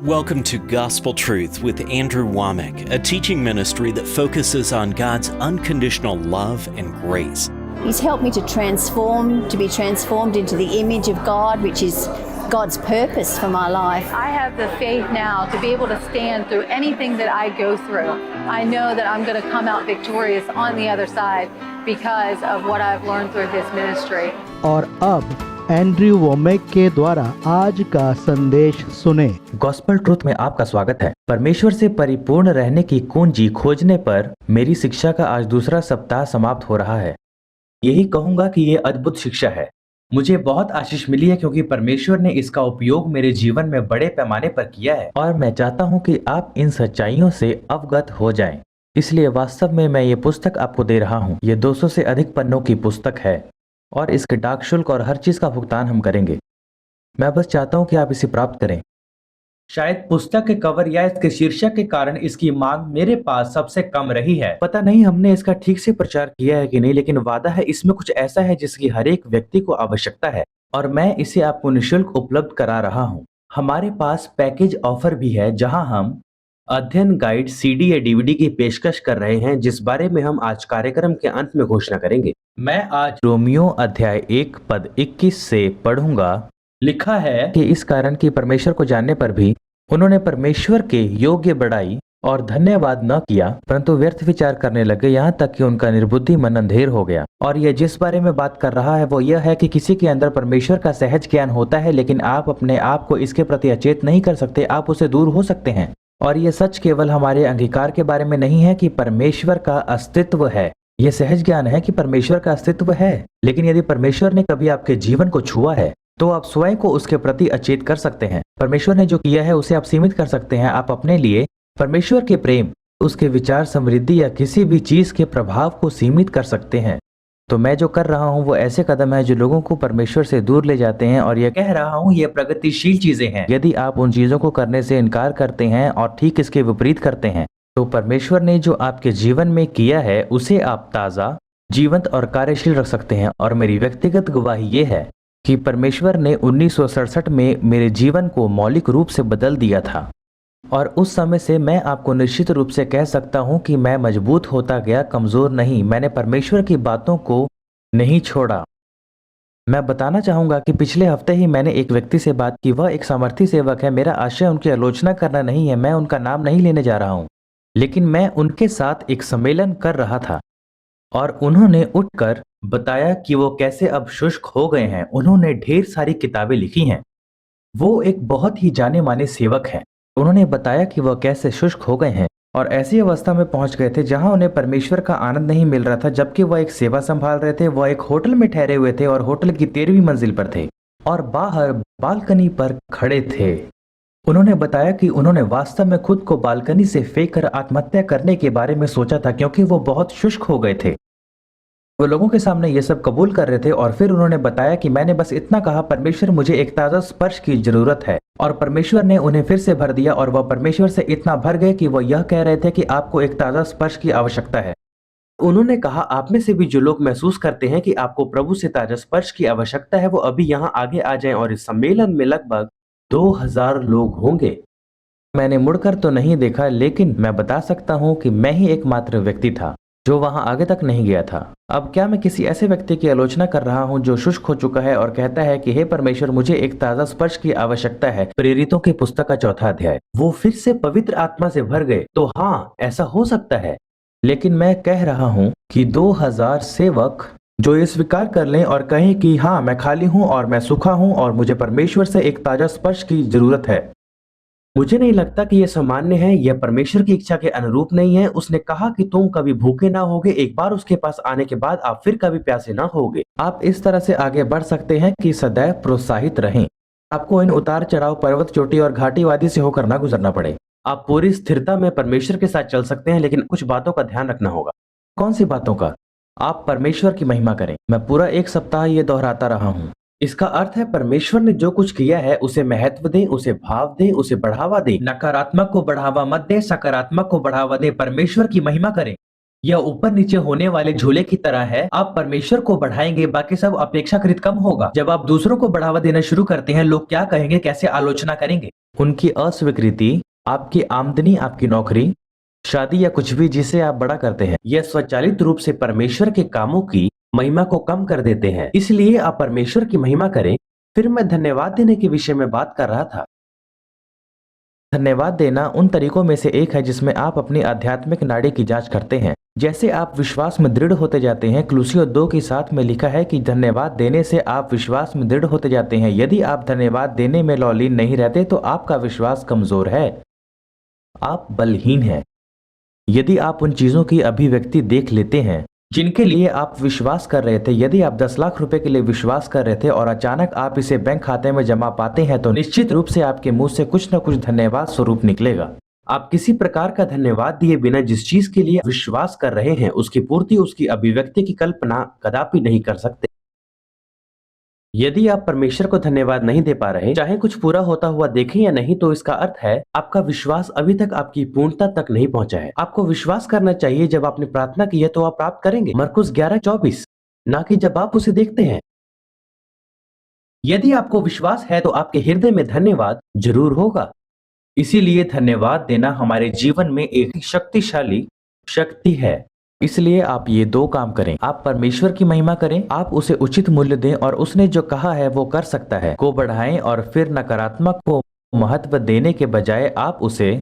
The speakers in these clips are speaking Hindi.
Welcome to Gospel Truth with Andrew Womack, a teaching ministry that focuses on God's unconditional love and grace. He's helped me to be transformed into the image of God, which is God's purpose for my life. I have the faith now to be able to stand through anything that I go through. I know that I'm going to come out victorious on the other side because of what I've learned through this ministry. और अब एंड्रयू वोमैक के द्वारा आज का संदेश सुने। गॉस्पल ट्रूथ में आपका स्वागत है। परमेश्वर से परिपूर्ण रहने की कुंजी खोजने पर मेरी शिक्षा का आज दूसरा सप्ताह समाप्त हो रहा है। यही कहूंगा कि ये अद्भुत शिक्षा है। मुझे बहुत आशीष मिली है क्योंकि परमेश्वर ने इसका उपयोग मेरे जीवन में बड़े पैमाने पर किया है और मैं चाहता हूं कि आप इन सच्चाइयों से अवगत हो जाएं। इसलिए वास्तव में मैं ये पुस्तक आपको दे रहा हूं। ये 200 से अधिक पन्नों की पुस्तक है और इसके डाक शुल्क और हर चीज का भुगतान हम करेंगे। मैं बस चाहता हूं कि आप इसे प्राप्त करें। शायद पुस्तक के कवर या इसके शीर्षक के कारण इसकी मांग मेरे पास सबसे कम रही है। पता नहीं हमने इसका ठीक से प्रचार किया है कि नहीं, लेकिन वादा है इसमें कुछ ऐसा है जिसकी हर एक व्यक्ति को आवश्यकता है और मैं इसे आपको निःशुल्क उपलब्ध करा रहा हूं। हमारे पास पैकेज ऑफर भी है जहां हम अध्ययन गाइड सीडी या डीवीडी की पेशकश कर रहे हैं, जिस बारे में हम आज कार्यक्रम के अंत में घोषणा करेंगे। मैं आज रोमियो अध्याय 1 पद 21 से पढ़ूंगा। लिखा है कि इस कारण कि परमेश्वर को जानने पर भी उन्होंने परमेश्वर के योग्य बड़ाई और धन्यवाद न किया, परंतु व्यर्थ विचार करने लगे, यहाँ तक कि उनका निर्बुद्धि मन अंधेर हो गया। और यह जिस बारे में बात कर रहा है वो यह है कि किसी के अंदर परमेश्वर का सहज ज्ञान होता है, लेकिन आप अपने आप को इसके प्रति अचेत नहीं कर सकते, आप उससे दूर हो सकते हैं। और यह सच केवल हमारे अंगीकार के बारे में नहीं है कि परमेश्वर का अस्तित्व है। यह सहज ज्ञान है कि परमेश्वर का अस्तित्व है, लेकिन यदि परमेश्वर ने कभी आपके जीवन को छुआ है तो आप स्वयं को उसके प्रति अचेत कर सकते हैं। परमेश्वर ने जो किया है उसे आप सीमित कर सकते हैं। आप अपने लिए परमेश्वर के प्रेम, उसके विचार, समृद्धि या किसी भी चीज के प्रभाव को सीमित कर सकते हैं। तो मैं जो कर रहा हूँ वो ऐसे कदम है जो लोगों को परमेश्वर से दूर ले जाते हैं, और यह कह रहा हूँ ये प्रगतिशील चीजें हैं। यदि आप उन चीजों को करने से इनकार करते हैं और ठीक इसके विपरीत करते हैं, तो परमेश्वर ने जो आपके जीवन में किया है उसे आप ताजा, जीवंत और कार्यशील रख सकते हैं। और मेरी व्यक्तिगत गवाही ये है कि परमेश्वर ने 1967 में मेरे जीवन को मौलिक रूप से बदल दिया था, और उस समय से मैं आपको निश्चित रूप से कह सकता हूं कि मैं मजबूत होता गया, कमजोर नहीं। मैंने परमेश्वर की बातों को नहीं छोड़ा। मैं बताना चाहूंगा कि पिछले हफ्ते ही मैंने एक व्यक्ति से बात की। वह एक सामर्थी सेवक है। मेरा आशय उनकी आलोचना करना नहीं है, मैं उनका नाम नहीं लेने जा रहा हूं, लेकिन मैं उनके साथ एक सम्मेलन कर रहा था और उन्होंने उठकर बताया कि वो कैसे अब शुष्क हो गए हैं। उन्होंने ढेर सारी किताबें लिखी हैं। वो एक बहुत ही जाने माने सेवक हैं। उन्होंने बताया कि वह कैसे शुष्क हो गए हैं और ऐसी अवस्था में पहुंच गए थे जहां उन्हें परमेश्वर का आनंद नहीं मिल रहा था, जबकि वह एक सेवा संभाल रहे थे। वह एक होटल में ठहरे हुए थे और होटल की 13वीं मंजिल पर थे और बाहर बालकनी पर खड़े थे। उन्होंने बताया कि उन्होंने वास्तव में खुद को बालकनी से फेंक कर आत्महत्या करने के बारे में सोचा था, क्योंकि वो बहुत शुष्क हो गए थे। वो लोगों के सामने ये सब कबूल कर रहे थे और फिर उन्होंने बताया कि मैंने बस इतना कहा, परमेश्वर मुझे एक ताजा स्पर्श की जरूरत है, और परमेश्वर ने उन्हें फिर से भर दिया। और वह परमेश्वर से इतना भर गए कि वह यह कह रहे थे कि आपको एक ताजा स्पर्श की आवश्यकता है। उन्होंने कहा, आप में से भी जो लोग महसूस करते हैं कि आपको प्रभु से ताजा स्पर्श की आवश्यकता है, वो अभी यहाँ आगे आ जाएं। और इस सम्मेलन में लगभग 2000 लोग होंगे। मैंने मुड़कर तो नहीं देखा, लेकिन मैं बता सकता हूँ कि मैं ही एकमात्र व्यक्ति था जो वहां आगे तक नहीं गया था। अब क्या मैं किसी ऐसे व्यक्ति की आलोचना कर रहा हूं जो शुष्क हो चुका है और कहता है कि हे परमेश्वर, मुझे एक ताजा स्पर्श की आवश्यकता है? प्रेरितों की पुस्तक का 4था अध्याय। वो फिर से पवित्र आत्मा से भर गए। तो हाँ, ऐसा हो सकता है, लेकिन मैं कह रहा हूं कि 2000 सेवक जो ये स्वीकार कर लें और कहें कि हाँ, मैं खाली हूं और मैं सूखा हूं और मुझे परमेश्वर से एक ताजा स्पर्श की जरूरत है। मुझे नहीं लगता कि यह सामान्य है। यह परमेश्वर की इच्छा के अनुरूप नहीं है। उसने कहा कि तुम कभी भूखे ना होगे। एक बार उसके पास आने के बाद आप फिर कभी प्यासे ना होगे। आप इस तरह से आगे बढ़ सकते हैं कि सदैव प्रोत्साहित रहें। आपको इन उतार चढ़ाव, पर्वत, चोटी और घाटी वादी से होकर ना गुजरना पड़े। आप पूरी स्थिरता में परमेश्वर के साथ चल सकते हैं, लेकिन कुछ बातों का ध्यान रखना होगा। कौन सी बातों का? आप परमेश्वर की महिमा करें। मैं पूरा एक सप्ताह ये दोहराता रहा हूँ। इसका अर्थ है परमेश्वर ने जो कुछ किया है उसे महत्व दें, उसे भाव दें, उसे बढ़ावा दें। नकारात्मक को बढ़ावा मत दें, सकारात्मक को बढ़ावा दें। परमेश्वर की महिमा करें। यह ऊपर नीचे होने वाले झूले की तरह है। आप परमेश्वर को बढ़ाएंगे, बाकी सब अपेक्षाकृत कम होगा। जब आप दूसरों को बढ़ावा देना शुरू करते हैं, लोग क्या कहेंगे, कैसे आलोचना करेंगे, उनकी अस्वीकृति, आपकी आमदनी, आपकी नौकरी, शादी या कुछ भी जिसे आप बड़ा करते हैं, यह स्वचालित रूप से परमेश्वर के कामों की महिमा को कम कर देते हैं। इसलिए आप परमेश्वर की महिमा करें। फिर मैं धन्यवाद देने के विषय में बात कर रहा था। धन्यवाद देना उन तरीकों में से एक है जिसमें आप अपनी आध्यात्मिक नाड़ी की जांच करते हैं। जैसे आप विश्वास में दृढ़ होते जाते हैं। कुलुस्सियों 2:7 में लिखा है कि धन्यवाद देने से आप विश्वास में दृढ़ होते जाते हैं। यदि आप धन्यवाद देने में लौलीन नहीं रहते तो आपका विश्वास कमजोर है, आप बलहीन हैं। यदि आप उन चीजों की अभिव्यक्ति देख लेते हैं जिनके लिए आप विश्वास कर रहे थे, यदि आप 10 लाख रुपए के लिए विश्वास कर रहे थे और अचानक आप इसे बैंक खाते में जमा पाते हैं, तो निश्चित रूप से आपके मुंह से कुछ न कुछ धन्यवाद स्वरूप निकलेगा। आप किसी प्रकार का धन्यवाद दिए बिना जिस चीज के लिए विश्वास कर रहे हैं उसकी पूर्ति, उसकी अभिव्यक्ति की कल्पना कदापि नहीं कर सकते। यदि आप परमेश्वर को धन्यवाद नहीं दे पा रहे, चाहे कुछ पूरा होता हुआ देखें या नहीं, तो इसका अर्थ है आपका विश्वास अभी तक आपकी पूर्णता तक नहीं पहुंचा है। आपको विश्वास करना चाहिए जब आपने प्रार्थना की है तो आप प्राप्त करेंगे, मरकुस 11:24, ना कि जब आप उसे देखते हैं। यदि आपको विश्वास है तो आपके हृदय में धन्यवाद जरूर होगा। इसीलिए धन्यवाद देना हमारे जीवन में एक शक्तिशाली शक्ति है। इसलिए आप ये 2 काम करें। आप परमेश्वर की महिमा करें, आप उसे उचित मूल्य दें और उसने जो कहा है वो कर सकता है को बढ़ाएं, और फिर नकारात्मक को महत्व देने के बजाय आप उसे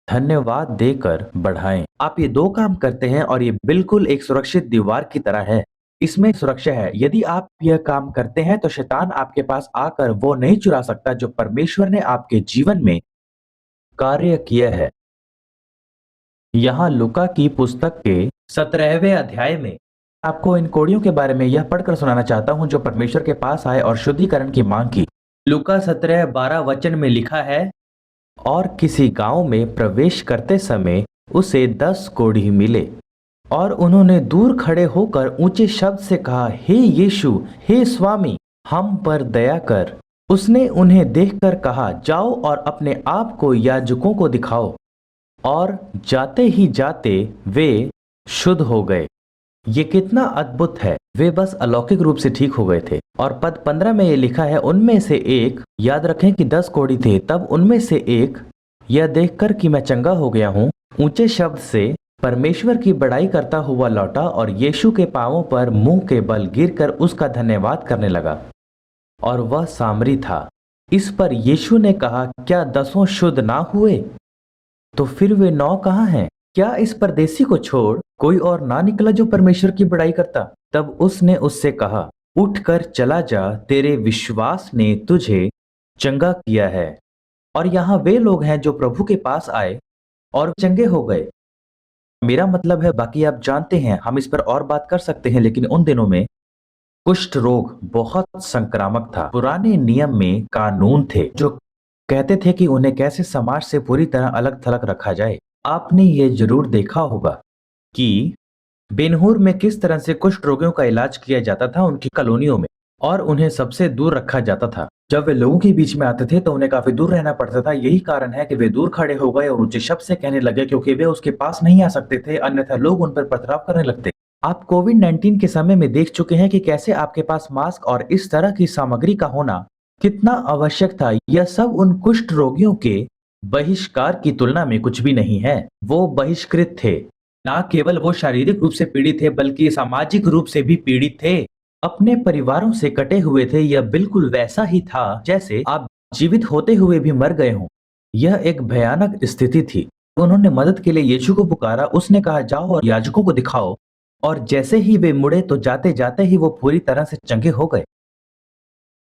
धन्यवाद देकर बढ़ाएं। आप ये 2 काम करते हैं और ये बिल्कुल एक सुरक्षित दीवार की तरह है। इसमें सुरक्षा है। यदि आप यह काम करते हैं तो शैतान आपके पास आकर वो नहीं चुरा सकता जो परमेश्वर ने आपके जीवन में कार्य किया है। यहाँ लूका की पुस्तक के 17वें अध्याय में आपको इन कोड़ियों के बारे में यह पढ़कर सुनाना चाहता हूं जो परमेश्वर के पास आए और शुद्धिकरण की मांग की। लूका 17:12 वचन में लिखा है, और किसी गांव में प्रवेश करते समय उसे 10 कोढ़ी मिले और उन्होंने दूर खड़े होकर ऊंचे शब्द से कहा, हे यीशु, हे स्वामी, हम पर दया कर। उसने उन्हें देखकर कहा, जाओ और अपने आप को याजकों को दिखाओ। और जाते ही जाते वे शुद्ध हो गए। ये कितना अद्भुत है। वे बस अलौकिक रूप से ठीक हो गए थे। और पद 15 में ये लिखा है, उनमें से एक, याद रखें कि 10 कोढ़ी थे, तब उनमें से एक यह देखकर कि मैं चंगा हो गया हूँ, ऊंचे शब्द से परमेश्वर की बड़ाई करता हुआ लौटा और यीशु के पांवों पर मुंह के बल गिरकर उसका धन्यवाद करने लगा। और वह सामरी था। इस पर यीशु ने कहा, क्या 10 शुद्ध ना हुए? तो फिर वे 9 कहाँ हैं? क्या इस परदेसी को छोड़ कोई और ना निकला जो परमेश्वर की बड़ाई करता? तब उसने उससे कहा, उठकर चला जा, तेरे विश्वास ने तुझे चंगा किया है। और यहाँ वे लोग हैं जो प्रभु के पास आए और चंगे हो गए। मेरा मतलब है, बाकी आप जानते हैं, हम इस पर और बात कर सकते हैं, लेकिन उन दिनों में कुष्ठ रोग बहुत संक्रामक था। पुराने नियम में कानून थे जो कहते थे कि उन्हें कैसे समाज से पूरी तरह अलग थलग रखा जाए। आपने ये जरूर देखा होगा कि बेनहूर में किस तरह से कुष्ठ रोगियों का इलाज किया जाता था उनकी कॉलोनियों में, और उन्हें सबसे दूर रखा जाता था। जब वे लोगों के बीच में आते थे तो उन्हें काफी दूर रहना पड़ता था। यही कारण है कि वे दूर खड़े हो गए और ऊंचे शब्द से कहने लगे, क्योंकि वे उसके पास नहीं आ सकते थे, अन्यथा लोग उन पर पथराव करने लगते। आप कोविड-19 के समय में देख चुके हैं कि कैसे आपके पास मास्क और इस तरह की सामग्री का होना कितना आवश्यक था। यह सब उन कुष्ठ रोगियों के बहिष्कार की तुलना में कुछ भी नहीं है। वो बहिष्कृत थे। न केवल वो शारीरिक रूप से पीड़ित थे, बल्कि सामाजिक रूप से भी पीड़ित थे। अपने परिवारों से कटे हुए थे। यह बिल्कुल वैसा ही था जैसे आप जीवित होते हुए भी मर गए हों। यह एक भयानक स्थिति थी। उन्होंने मदद के लिए यीशु को पुकारा। उसने कहा, जाओ और याजकों को दिखाओ। और जैसे ही वे मुड़े तो जाते जाते ही वो पूरी तरह से चंगे हो गए।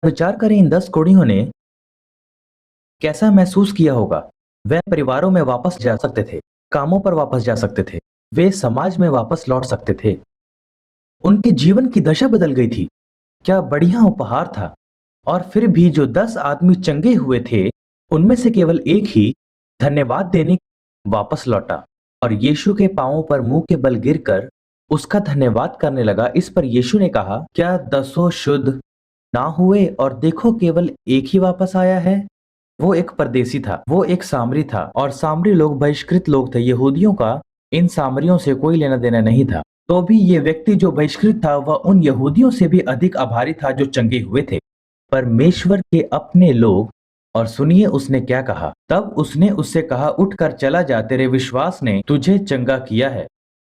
विचार करें, इन 10 कोढ़ियों ने कैसा महसूस किया होगा। वे परिवारों में वापस जा सकते थे, कामों पर वापस जा सकते थे, वे समाज में वापस लौट सकते थे। उनके जीवन की दशा बदल गई थी। क्या बढ़िया उपहार था। और फिर भी जो 10 आदमी चंगे हुए थे, उनमें से केवल एक ही धन्यवाद देने वापस लौटा और यीशु के पांवों पर मुंह के बल गिरकर उसका धन्यवाद करने लगा। इस पर यीशु ने कहा, क्या 10 शुद्ध ना हुए? और देखो, केवल एक ही वापस आया है। वो एक परदेसी था, वो एक सामरी था, और सामरी लोग बहिष्कृत लोग थे। यहूदियों का इन सामरियों से कोई लेना देना नहीं था। तो भी ये व्यक्ति जो बहिष्कृत था वह उन यहूदियों से भी अधिक आभारी था जो चंगे हुए थे। परमेश्वर के अपने लोग और सुनिए उसने क्या कहा। तब उसने उससे कहा, उठकर चला जा, तेरे विश्वास ने तुझे चंगा किया है।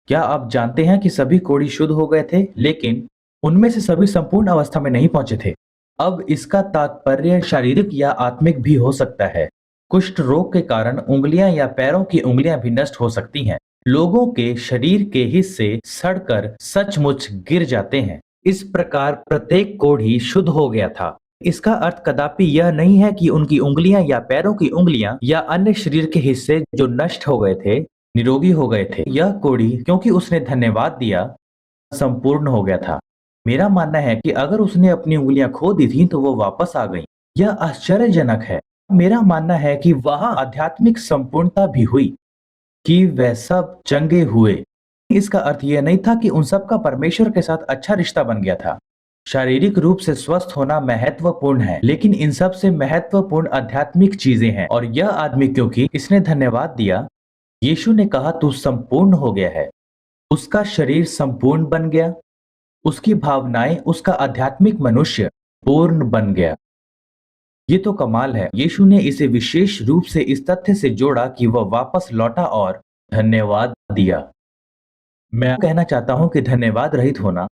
क्या आप जानते हैं कि सभी कोढ़ी शुद्ध हो गए थे, लेकिन उनमें से सभी संपूर्ण अवस्था में नहीं पहुंचे थे। अब इसका तात्पर्य शारीरिक या आत्मिक भी हो सकता है। कुष्ठ रोग के कारण उंगलियां या पैरों की उंगलियां भी नष्ट हो सकती हैं। लोगों के शरीर के हिस्से सड़कर सचमुच गिर जाते हैं। इस प्रकार प्रत्येक कोढ़ी शुद्ध हो गया था। इसका अर्थ कदापि यह नहीं है कि उनकी उंगलियां या पैरों की उंगलियां या अन्य शरीर के हिस्से जो नष्ट हो गए थे निरोगी हो गए थे। यह कोढ़ी, क्योंकि उसने धन्यवाद दिया, संपूर्ण हो गया था। मेरा मानना है कि अगर उसने अपनी उंगलियां खो दी थी तो वो वापस आ गई। यह आश्चर्यजनक है। मेरा मानना है कि वहां आध्यात्मिक संपूर्णता भी हुई, कि वह सब चंगे हुए। इसका अर्थ यह नहीं था कि उन सब का परमेश्वर के साथ अच्छा रिश्ता बन गया था। शारीरिक रूप से स्वस्थ होना महत्वपूर्ण है, लेकिन इन सब से महत्वपूर्ण आध्यात्मिक चीजें हैं। और यह आदमी, क्योंकि इसने धन्यवाद दिया, यीशु ने कहा तू संपूर्ण हो गया है। उसका शरीर संपूर्ण बन गया, उसकी भावनाएं, उसका आध्यात्मिक मनुष्य पूर्ण बन गया। ये तो कमाल है। यीशु ने इसे विशेष रूप से इस तथ्य से जोड़ा कि वह वापस लौटा और धन्यवाद दिया। मैं कहना चाहता हूं कि धन्यवाद रहित होना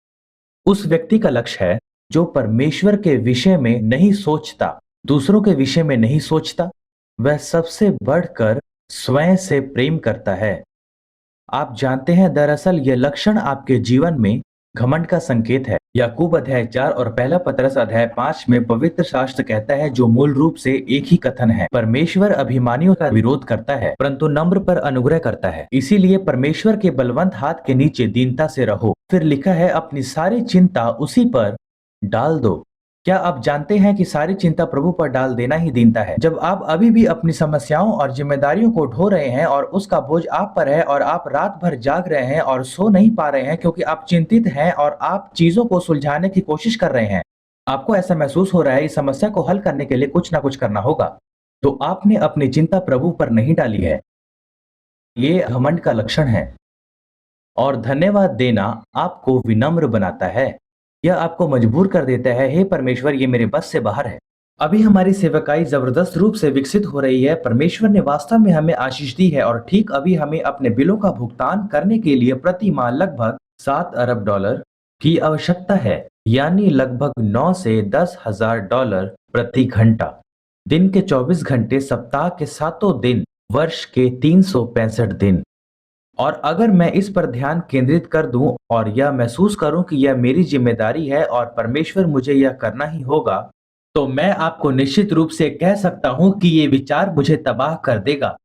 उस व्यक्ति का लक्ष्य है जो परमेश्वर के विषय में नहीं सोचता, दूसरों के विषय में नहीं सोचता। वह सबसे बढ़कर स्वयं से प्रेम करता है। आप जानते हैं, दरअसल यह लक्षण आपके जीवन में घमंड का संकेत है। याकूब अध्याय 4 और पहला पतरस अध्याय 5 में पवित्र शास्त्र कहता है, जो मूल रूप से एक ही कथन है, परमेश्वर अभिमानियों का विरोध करता है परंतु नम्र पर अनुग्रह करता है। इसीलिए परमेश्वर के बलवंत हाथ के नीचे दीनता से रहो। फिर लिखा है, अपनी सारी चिंता उसी पर डाल दो। क्या आप जानते हैं कि सारी चिंता प्रभु पर डाल देना ही दीनता है? जब आप अभी भी अपनी समस्याओं और जिम्मेदारियों को ढो रहे हैं और उसका बोझ आप पर है और आप रात भर जाग रहे हैं और सो नहीं पा रहे हैं क्योंकि आप चिंतित हैं और आप चीजों को सुलझाने की कोशिश कर रहे हैं, आपको ऐसा महसूस हो रहा है इस समस्या को हल करने के लिए कुछ ना कुछ करना होगा, तो आपने अपनी चिंता प्रभु पर नहीं डाली है। ये घमंड का लक्षण है। और धन्यवाद देना आपको विनम्र बनाता है। यह आपको मजबूर कर देता है, हे परमेश्वर, ये मेरे बस से बाहर है। अभी हमारी सेवकाई जबरदस्त रूप से विकसित हो रही है। परमेश्वर ने वास्तव में हमें आशीष दी है और ठीक अभी हमें अपने बिलों का भुगतान करने के लिए प्रति माह लगभग $7 अरब की आवश्यकता है, यानी लगभग 9 से 10 हजार डॉलर प्रति घंटा। दिन के 24 घंटे, सप्ताह के 7 दिन, वर्ष के 365 दिन। और अगर मैं इस पर ध्यान केंद्रित कर दूं और यह महसूस करूं कि यह मेरी जिम्मेदारी है और परमेश्वर मुझे यह करना ही होगा, तो मैं आपको निश्चित रूप से कह सकता हूं कि ये विचार मुझे तबाह कर देगा।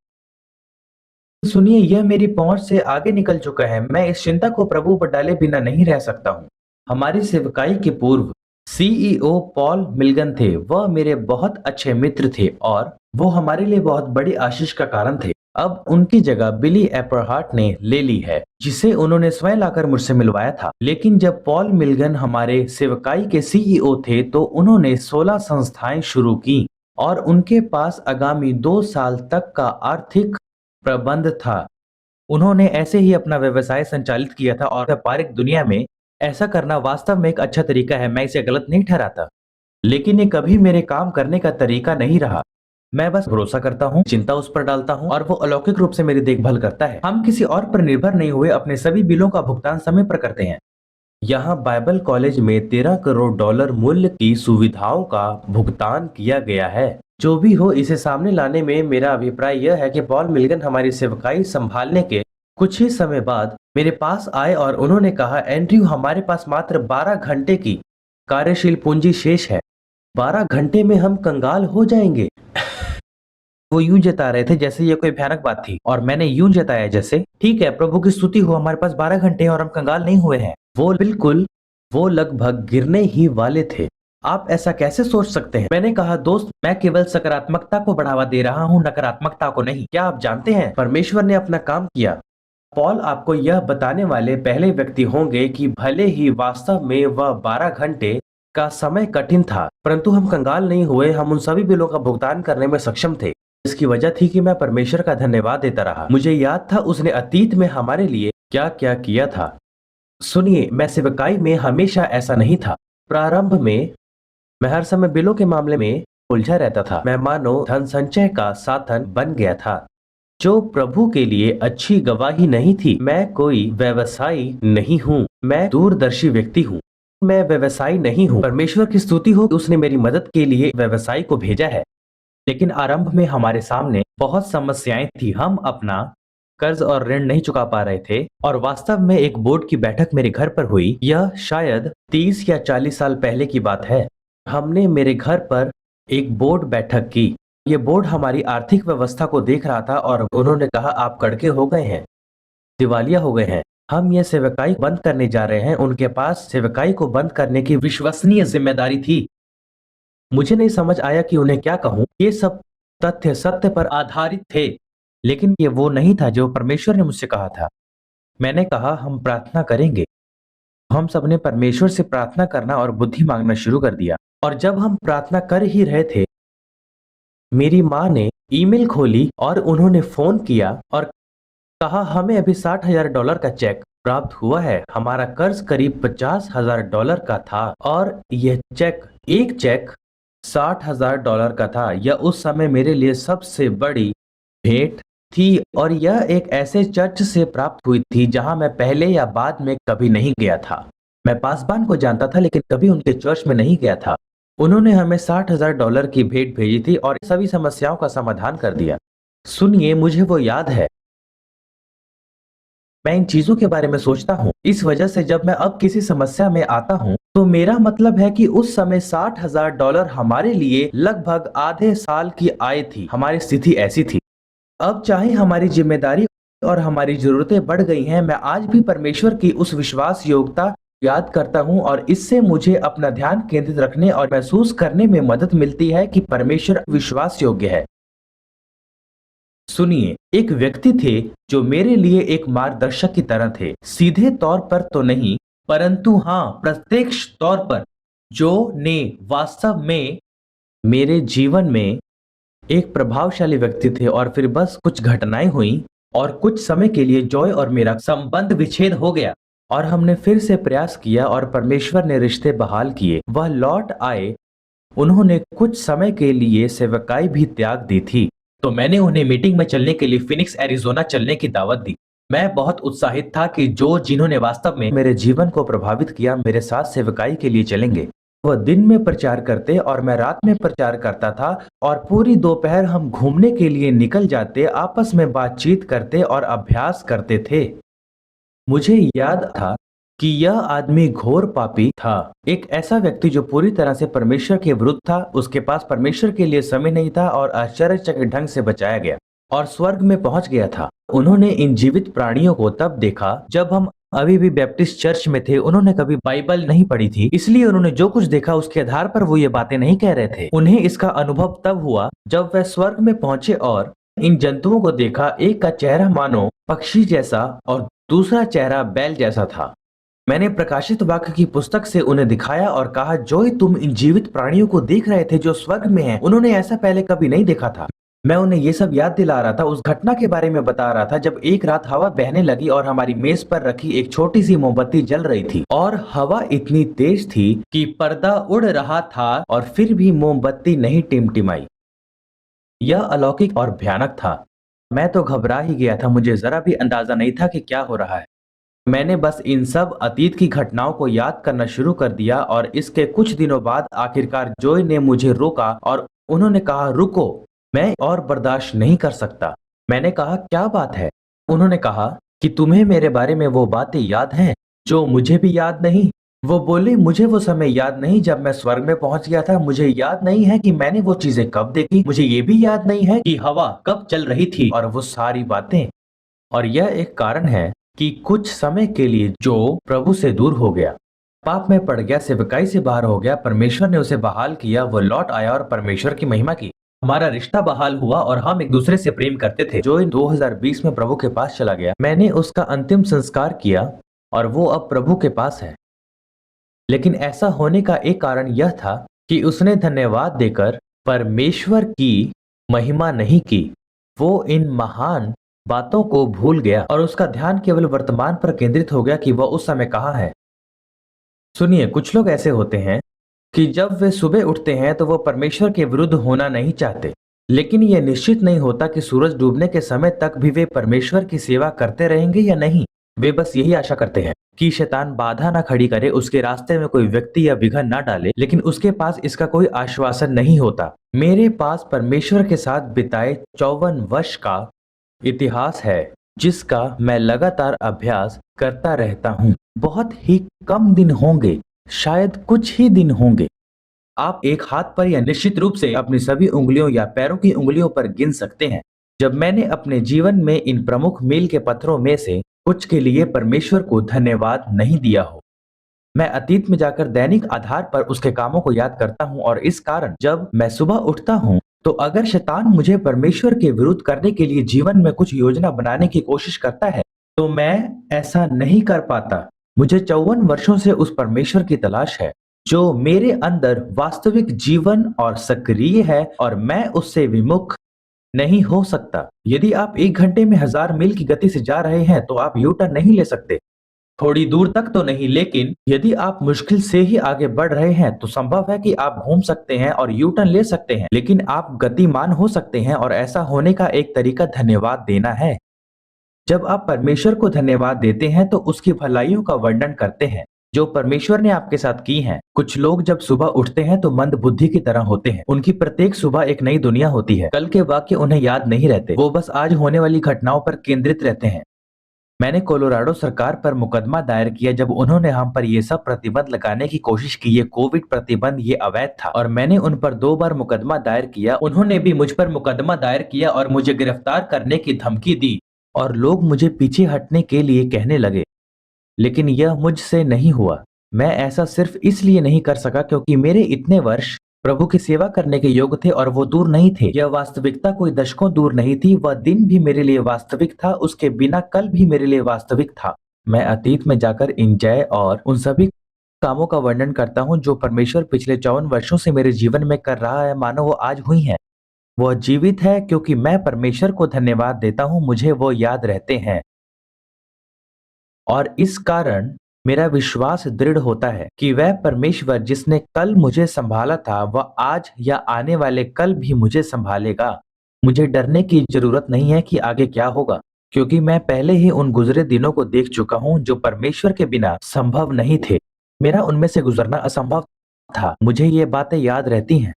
सुनिए, यह मेरी पहुंच से आगे निकल चुका है। मैं इस चिंता को प्रभु पर डाले बिना नहीं रह सकता हूं। हमारी सेवकाई के पूर्व CEO पॉल मिल्गन थे। वह मेरे बहुत अच्छे मित्र थे और वो हमारे लिए बहुत बड़ी आशीष का कारण थे। अब उनकी जगह बिली एपरहार्ट ने ले ली है, जिसे उन्होंने स्वयं लाकर मुझसे मिलवाया था। लेकिन जब पॉल मिल्गन हमारे सेवकाई के CEO थे तो उन्होंने 16 संस्थाएं शुरू की और उनके पास आगामी 2 साल तक का आर्थिक प्रबंध था। उन्होंने ऐसे ही अपना व्यवसाय संचालित किया था और व्यापारिक दुनिया में ऐसा करना वास्तव में एक अच्छा तरीका है। मैं इसे गलत नहीं ठहराता, लेकिन ये कभी मेरे काम करने का तरीका नहीं रहा। मैं बस भरोसा करता हूँ, चिंता उस पर डालता हूँ और वो अलौकिक रूप से मेरी देखभाल करता है। हम किसी और पर निर्भर नहीं हुए, अपने सभी बिलों का भुगतान समय पर करते हैं। यहाँ बाइबल कॉलेज में $13 करोड़ मूल्य की सुविधाओं का भुगतान किया गया है। जो भी हो, इसे सामने लाने में मेरा अभिप्राय यह है कि पॉल मिल्गन हमारी सेवकाई संभालने के कुछ ही समय बाद मेरे पास आए और उन्होंने कहा, एंड्रयू, हमारे पास मात्र 12 घंटे की कार्यशील पूंजी शेष है। 12 घंटे में हम कंगाल हो जाएंगे। वो यूं जता रहे थे जैसे ये कोई भयानक बात थी और मैंने यूं जताया जैसे, ठीक है, प्रभु की स्तुति हो, हमारे पास 12 घंटे हैं और हम कंगाल नहीं हुए हैं। वो लगभग गिरने ही वाले थे। आप ऐसा कैसे सोच सकते हैं? मैंने कहा, दोस्त, मैं केवल सकारात्मकता को बढ़ावा दे रहा हूँ, नकारात्मकता को नहीं। क्या आप जानते हैं, परमेश्वर ने अपना काम किया। पॉल आपको यह बताने वाले पहले व्यक्ति होंगे कि भले ही वास्तव में वह 12 घंटे का समय कठिन था, परंतु हम कंगाल नहीं हुए। हम उन सभी बिलों का भुगतान करने में सक्षम थे। इसकी वजह थी कि मैं परमेश्वर का धन्यवाद देता रहा। मुझे याद था उसने अतीत में हमारे लिए क्या क्या किया था। सुनिए, मैं सेवकाई में हमेशा ऐसा नहीं था। प्रारंभ में मैं हर समय बिलों के मामले में उलझा रहता था। मैं मानो धन संचय का साधन बन गया था, जो प्रभु के लिए अच्छी गवाही नहीं थी। मैं कोई व्यवसायी नहीं हूँ, मैं दूरदर्शी व्यक्ति हूँ। मैं व्यवसायी नहीं हूँ। परमेश्वर की स्तुति हो कि उसने मेरी मदद के लिए व्यवसायी को भेजा है। लेकिन आरंभ में हमारे सामने बहुत समस्याएं थी। हम अपना कर्ज और ऋण नहीं चुका पा रहे थे और वास्तव में एक बोर्ड की बैठक मेरे घर पर हुई। यह शायद 30 या 40 साल पहले की बात है। हमने मेरे घर पर एक बोर्ड बैठक की। ये बोर्ड हमारी आर्थिक व्यवस्था को देख रहा था और उन्होंने कहा, आप कड़के हो गए हैं, दिवालिया हो गए हैं, हम ये सेवकाई बंद करने जा रहे हैं। उनके पास सेवकाई को बंद करने की विश्वसनीय जिम्मेदारी थी। मुझे नहीं समझ आया कि उन्हें क्या कहूं। ये सब तथ्य सत्य पर आधारित थे, लेकिन ये वो नहीं था जो परमेश्वर ने मुझसे कहा था। मैंने कहा, हम प्रार्थना करेंगे। हम सबने परमेश्वर से प्रार्थना करना और बुद्धि मांगना शुरू कर दिया। और जब हम प्रार्थना कर ही रहे थे, मेरी माँ ने ईमेल खोली और उन्होंने फोन किया और कहा, हमें अभी $60,000 का चेक प्राप्त हुआ है। हमारा कर्ज करीब $50,000 का था और यह एक चेक $60,000 का था। यह उस समय मेरे लिए सबसे बड़ी भेंट थी और यह एक ऐसे चर्च से प्राप्त हुई थी जहां मैं पहले या बाद में कभी नहीं गया था। मैं पासबान को जानता था लेकिन कभी उनके चर्च में नहीं गया था। उन्होंने हमें $60,000 की भेंट भेजी थी और सभी समस्याओं का समाधान कर दिया। सुनिए, मुझे वो याद है। मैं इन चीजों के बारे में सोचता हूँ। इस वजह से जब मैं अब किसी समस्या में आता हूँ तो मेरा मतलब है कि उस समय $60,000 हमारे लिए लगभग आधे साल की आय थी। हमारी स्थिति ऐसी थी। अब चाहे हमारी जिम्मेदारी और हमारी जरूरतें बढ़ गई हैं, मैं आज भी परमेश्वर की उस विश्वास योग्यता याद करता हूँ और इससे मुझे अपना ध्यान केंद्रित रखने और महसूस करने में मदद मिलती है कि परमेश्वर विश्वास योग्य है। सुनिए, एक व्यक्ति थे जो मेरे लिए एक मार्गदर्शक की तरह थे। सीधे तौर पर तो नहीं, परंतु हाँ, प्रत्यक्ष तौर पर, जो ने वास्तव में मेरे जीवन में एक प्रभावशाली व्यक्ति थे। और फिर बस कुछ घटनाएं हुई और कुछ समय के लिए जॉय और मेरा संबंध विच्छेद हो गया और हमने फिर से प्रयास किया और परमेश्वर ने रिश्ते बहाल किए। वह लौट आए। उन्होंने कुछ समय के लिए सेवकाई भी त्याग दी थी, तो मैंने उन्हें मीटिंग में चलने के लिए फिनिक्स एरिजोना चलने की दावत दी। मैं बहुत उत्साहित था कि जिन्होंने वास्तव में मेरे जीवन को प्रभावित किया मेरे साथ सेवकाई के लिए चलेंगे। वह दिन में प्रचार करते और मैं रात में प्रचार करता था और पूरी दोपहर हम घूमने के लिए निकल जाते, आपस में बातचीत करते और अभ्यास करते थे। मुझे याद था कि यह आदमी घोर पापी था, एक ऐसा व्यक्ति जो पूरी तरह से परमेश्वर के विरुद्ध था। उसके पास परमेश्वर के लिए समय नहीं था और आश्चर्यचकित ढंग से बचाया गया और स्वर्ग में पहुंच गया था। उन्होंने इन जीवित प्राणियों को तब देखा जब हम अभी भी बैप्टिस्ट चर्च में थे। उन्होंने कभी बाइबल नहीं पढ़ी थी, इसलिए उन्होंने जो कुछ देखा उसके आधार पर वो ये बातें नहीं कह रहे थे। उन्हें इसका अनुभव तब हुआ जब वह स्वर्ग में पहुंचे और इन जंतुओं को देखा। एक का चेहरा मानो पक्षी जैसा और दूसरा चेहरा बैल जैसा था। मैंने प्रकाशित वाक्य की पुस्तक से उन्हें दिखाया और कहा, जॉय, तुम इन जीवित प्राणियों को देख रहे थे जो स्वर्ग में हैं। उन्होंने ऐसा पहले कभी नहीं देखा था। मैं उन्हें ये सब याद दिला रहा था, उस घटना के बारे में बता रहा था जब एक रात हवा बहने लगी और हमारी मेज पर रखी एक छोटी सी मोमबत्ती जल रही थी और हवा इतनी तेज थी कि पर्दा उड़ रहा था और फिर भी मोमबत्ती नहीं टिमटिमाई। यह अलौकिक और भयानक था। मैं तो घबरा ही गया था। मुझे जरा भी अंदाजा नहीं था कि क्या हो रहा है। मैंने बस इन सब अतीत की घटनाओं को याद करना शुरू कर दिया और इसके कुछ दिनों बाद आखिरकार जॉय ने मुझे रोका और उन्होंने कहा, रुको, मैं और बर्दाश्त नहीं कर सकता। मैंने कहा, क्या बात है? उन्होंने कहा कि तुम्हें मेरे बारे में वो बातें याद हैं जो मुझे भी याद नहीं। वो बोले, मुझे वो समय याद नहीं जब मैं स्वर्ग में पहुंच गया था। मुझे याद नहीं है कि मैंने वो चीजें कब देखी। मुझे ये भी याद नहीं है कि हवा कब चल रही थी और वो सारी बातें। और यह एक कारण है कि कुछ समय के लिए जो प्रभु से दूर हो गया, पाप में पड़ गया, सेवकाई से बाहर हो गया, परमेश्वर ने उसे बहाल किया। वो लौट आया और परमेश्वर की महिमा की। हमारा रिश्ता बहाल हुआ और हम एक दूसरे से प्रेम करते थे। जो 2020 में प्रभु के पास चला गया। मैंने उसका अंतिम संस्कार किया और वो अब प्रभु के पास है। लेकिन ऐसा होने का एक कारण यह था कि उसने धन्यवाद देकर परमेश्वर की महिमा नहीं की। वो इन महान बातों को भूल गया और उसका ध्यान केवल वर्तमान पर केंद्रित हो गया कि वह उस समय कहाँ है। सुनिए, कुछ लोग ऐसे होते हैं कि जब वे सुबह उठते हैं तो वो परमेश्वर के विरुद्ध होना नहीं चाहते, लेकिन यह निश्चित नहीं होता कि सूरज डूबने के समय तक भी वे परमेश्वर की सेवा करते रहेंगे या नहीं। वे बस यही आशा करते हैं कि शैतान बाधा ना खड़ी करे, उसके रास्ते में कोई व्यक्ति या विघन ना डाले, लेकिन उसके पास इसका कोई आश्वासन नहीं होता। मेरे पास परमेश्वर के साथ बिताए 54 वर्ष का इतिहास है, जिसका मैं लगातार अभ्यास करता रहता हूँ। बहुत ही कम दिन होंगे, शायद कुछ ही दिन होंगे, आप एक हाथ पर या निश्चित रूप से अपनी सभी उंगलियों या पैरों की उंगलियों पर गिन सकते हैं, जब मैंने अपने जीवन में इन प्रमुख मील के पत्थरों में से कुछ के लिए परमेश्वर को धन्यवाद नहीं दिया हो। मैं अतीत में जाकर दैनिक आधार पर उसके कामों को याद करता हूं और इस कारण जब मैं सुबह उठता हूं तो अगर शैतान मुझे परमेश्वर के विरुद्ध करने के लिए जीवन में कुछ योजना बनाने की कोशिश करता है तो मैं ऐसा नहीं कर पाता। मुझे 54 वर्षों से उस परमेश्वर की तलाश है जो मेरे अंदर वास्तविक जीवन और सक्रिय है, और मैं उससे विमुख नहीं हो सकता। यदि आप 1 घंटे में 1000 मील की गति से जा रहे हैं तो आप यू टर्न नहीं ले सकते, थोड़ी दूर तक तो नहीं, लेकिन यदि आप मुश्किल से ही आगे बढ़ रहे हैं तो संभव है कि आप घूम सकते हैं और यू टर्न ले सकते हैं, लेकिन आप गतिमान हो सकते हैं, और ऐसा होने का एक तरीका धन्यवाद देना है। जब आप परमेश्वर को धन्यवाद देते हैं तो उसकी भलाइयों का वर्णन करते हैं जो परमेश्वर ने आपके साथ की हैं। कुछ लोग जब सुबह उठते हैं तो मंद बुद्धि की तरह होते हैं। उनकी प्रत्येक सुबह एक नई दुनिया होती है। कल के वाक्य उन्हें याद नहीं रहते, वो बस आज होने वाली घटनाओं पर केंद्रित रहते हैं। मैंने कोलोराडो सरकार पर मुकदमा दायर किया जब उन्होंने हम पर ये सब प्रतिबंध लगाने की कोशिश की। ये कोविड प्रतिबंध ये अवैध था और मैंने उन पर 2 बार मुकदमा दायर किया। उन्होंने भी मुझ पर मुकदमा दायर किया और मुझे गिरफ्तार करने की धमकी दी और लोग मुझे पीछे हटने के लिए कहने लगे, लेकिन यह मुझसे नहीं हुआ। मैं ऐसा सिर्फ इसलिए नहीं कर सका क्योंकि मेरे इतने वर्ष प्रभु की सेवा करने के योग्य थे और वो दूर नहीं थे। यह वास्तविकता कोई दशकों दूर नहीं थी। वह दिन भी मेरे लिए वास्तविक था, उसके बिना कल भी मेरे लिए वास्तविक था। मैं अतीत में जाकर इन जय और उन सभी कामों का वर्णन करता हूँ जो परमेश्वर पिछले 54 वर्षों से मेरे जीवन में कर रहा है, मानो वो आज हुई है। वह जीवित है क्योंकि मैं परमेश्वर को धन्यवाद देता हूँ, मुझे वो याद रहते हैं, और इस कारण मेरा विश्वास दृढ़ होता है कि वह परमेश्वर जिसने कल मुझे संभाला था वह आज या आने वाले कल भी मुझे संभालेगा। मुझे डरने की जरूरत नहीं है कि आगे क्या होगा, क्योंकि मैं पहले ही उन गुजरे दिनों को देख चुका हूं जो परमेश्वर के बिना संभव नहीं थे। मेरा उनमें से गुजरना असंभव था। मुझे ये बातें याद रहती हैं।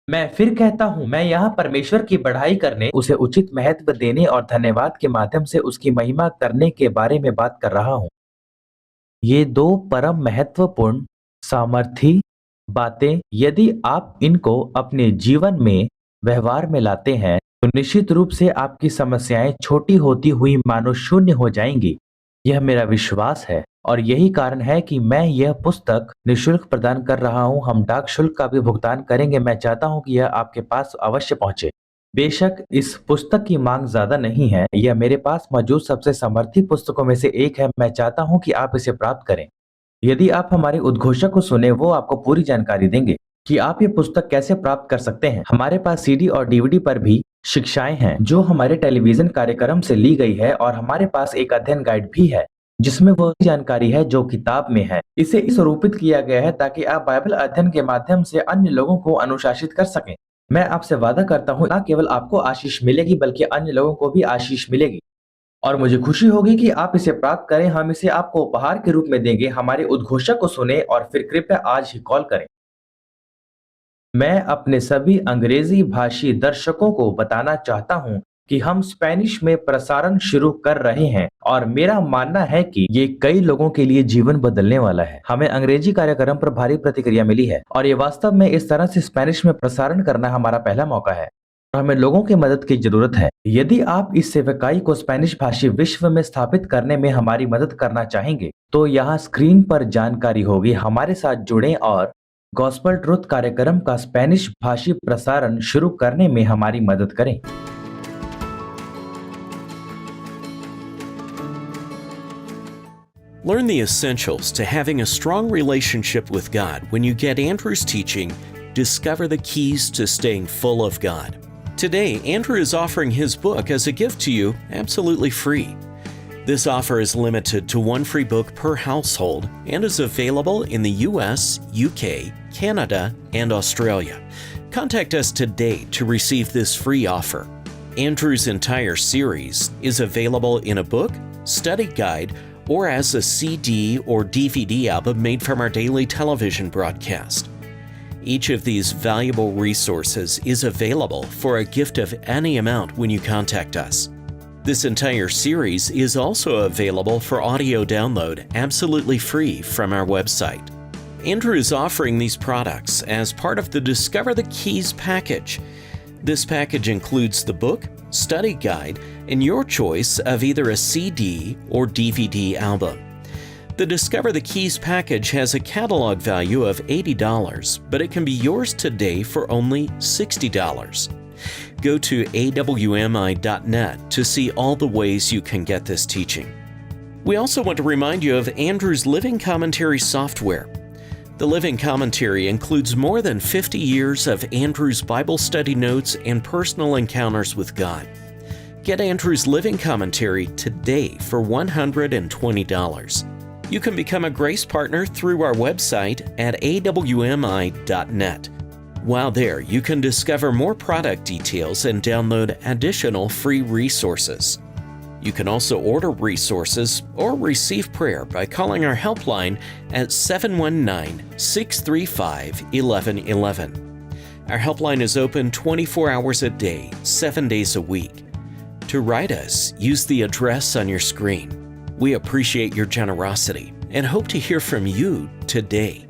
मैं फिर कहता हूं, मैं यहाँ परमेश्वर की बढ़ाई करने, उसे उचित महत्व देने और धन्यवाद के माध्यम से उसकी महिमा करने के बारे में बात कर रहा हूं। ये 2 परम महत्वपूर्ण सामर्थी बातें, यदि आप इनको अपने जीवन में व्यवहार में लाते हैं तो निश्चित रूप से आपकी समस्याएं छोटी होती हुई मानो शून्य हो जाएंगी। यह मेरा विश्वास है और यही कारण है कि मैं यह पुस्तक निःशुल्क प्रदान कर रहा हूं। हम डाक शुल्क का भी भुगतान करेंगे। मैं चाहता हूं कि यह आपके पास अवश्य पहुंचे। बेशक इस पुस्तक की मांग ज्यादा नहीं है, यह मेरे पास मौजूद सबसे समर्थी पुस्तकों में से एक है। मैं चाहता हूं कि आप इसे प्राप्त करें। यदि आप हमारे उद्घोषक को सुने, वो आपको पूरी जानकारी देंगे कि आप ये पुस्तक कैसे प्राप्त कर सकते हैं। हमारे पास CD और DVD पर भी शिक्षाएं हैं जो हमारे टेलीविजन कार्यक्रम से ली गई है, और हमारे पास एक अध्ययन गाइड भी है जिसमें वह जानकारी है जो किताब में है। इसे स्वरूपित किया गया है ताकि आप बाइबल अध्ययन के माध्यम से अन्य लोगों को अनुशासित कर सकें। मैं आपसे वादा करता हूँ, न केवल आपको आशीष मिलेगी बल्कि अन्य लोगों को भी आशीष मिलेगी, और मुझे खुशी होगी कि आप इसे प्राप्त करें। हम इसे आपको उपहार के रूप में देंगे। हमारे उद्घोषक को सुने और फिर कृपया आज ही कॉल करें। मैं अपने सभी अंग्रेजी भाषी दर्शकों को बताना चाहता हूं कि हम स्पेनिश में प्रसारण शुरू कर रहे हैं, और मेरा मानना है कि ये कई लोगों के लिए जीवन बदलने वाला है। हमें अंग्रेजी कार्यक्रम पर भारी प्रतिक्रिया मिली है, और ये वास्तव में इस तरह से स्पेनिश में प्रसारण करना हमारा पहला मौका है, और हमें लोगों की मदद की जरूरत है। यदि आप इस सेवकाई को स्पेनिश भाषी विश्व में स्थापित करने में हमारी मदद करना चाहेंगे तो यहाँ स्क्रीन पर जानकारी होगी। हमारे साथ जुड़ें और गॉस्पेल ट्रुथ कार्यक्रम का स्पेनिश भाषी प्रसारण शुरू करने में हमारी मदद करें। Learn the essentials to having a strong relationship with God when you get Andrew's teaching, Discover the Keys to Staying Full of God. Today, Andrew is offering his book as a gift to you absolutely free. This offer is limited to one free book per household and is available in the US, UK, Canada, and Australia. Contact us today to receive this free offer. Andrew's entire series is available in a book, study guide, or as a CD or DVD album made from our daily television broadcast. Each of these valuable resources is available for a gift of any amount when you contact us. This entire series is also available for audio download absolutely free from our website. Andrew is offering these products as part of the Discover the Keys package. This package includes the book, study guide, and your choice of either a CD or DVD album. The Discover the Keys package has a catalog value of $80, but it can be yours today for only $60. Go to awmi.net to see all the ways you can get this teaching. We also want to remind you of Andrew's Living Commentary software. The Living Commentary includes more than 50 years of Andrew's Bible study notes and personal encounters with God. Get Andrew's Living Commentary today for $120. You can become a Grace Partner through our website at awmi.net. While there, you can discover more product details and download additional free resources. You can also order resources or receive prayer by calling our helpline at 719-635-1111. Our helpline is open 24 hours a day, 7 days a week. To write us, use the address on your screen. We appreciate your generosity and hope to hear from you today.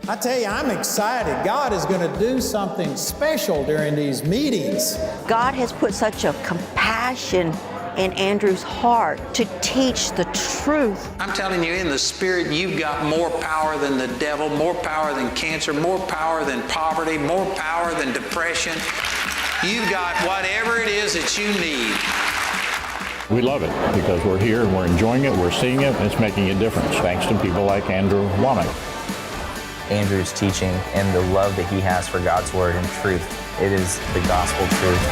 I tell you, I'm excited. God is going to do something special during these meetings. God has put such a compassion in Andrew's heart to teach the truth. I'm telling you, in the Spirit, you've got more power than the devil, more power than cancer, more power than poverty, more power than depression. You've got whatever it is that you need. We love it because we're here and we're enjoying it, we're seeing it, and it's making a difference thanks to people like Andrew Wommack. Andrew's teaching and the love that he has for God's Word and truth. It is the gospel truth.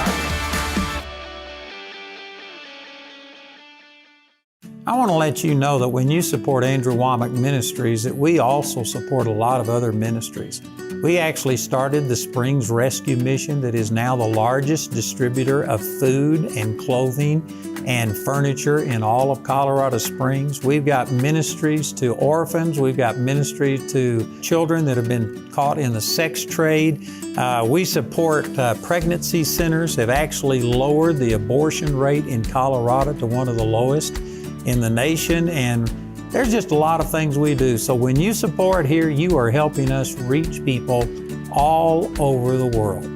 I want to let you know that when you support Andrew Wommack Ministries, that we also support a lot of other ministries. We actually started the Springs Rescue Mission that is now the largest distributor of food and clothing and furniture in all of Colorado Springs. We've got ministries to orphans. We've got ministries to children that have been caught in the sex trade. We support pregnancy centers, have actually lowered the abortion rate in Colorado to one of the lowest in the nation. And there's just a lot of things we do. So when you support here, you are helping us reach people all over the world.